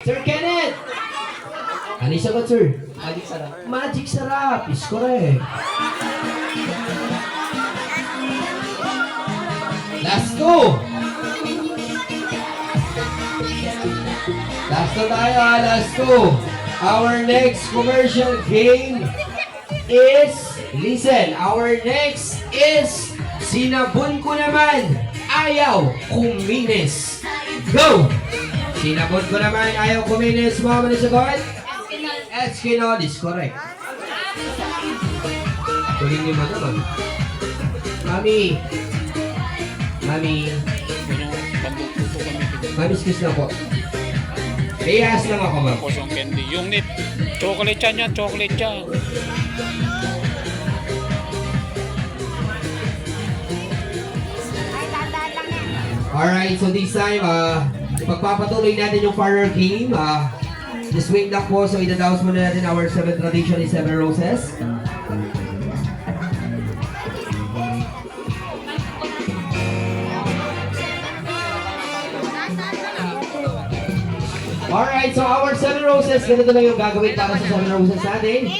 Sir Kenneth! Ano yung sagot, sir? Magic sarap. Magic sarap is correct. Last two. Last two tayo, last two. Our next commercial game is, listen, our next is Sinabon Ko Naman, Ayaw Kuminis. Go! Sinabon Ko Naman, Ayaw Kuminis. Mga manisagot? Eskinol is correct. Tuloy niyo ba naman? Mami. Mami, excuse na po. Iyas lang ako, ma'am. Tapos yung candy. Yung nip. Chocolate yan. Chocolate yan. Alright, so this time, pagpapatuloy natin yung parlor game. Just wait lang po. So, idadaos muna natin our 7th tradition is 7 roses. Alright, so our 7 roses, ganito lang yung gagawin para sa 7 roses natin.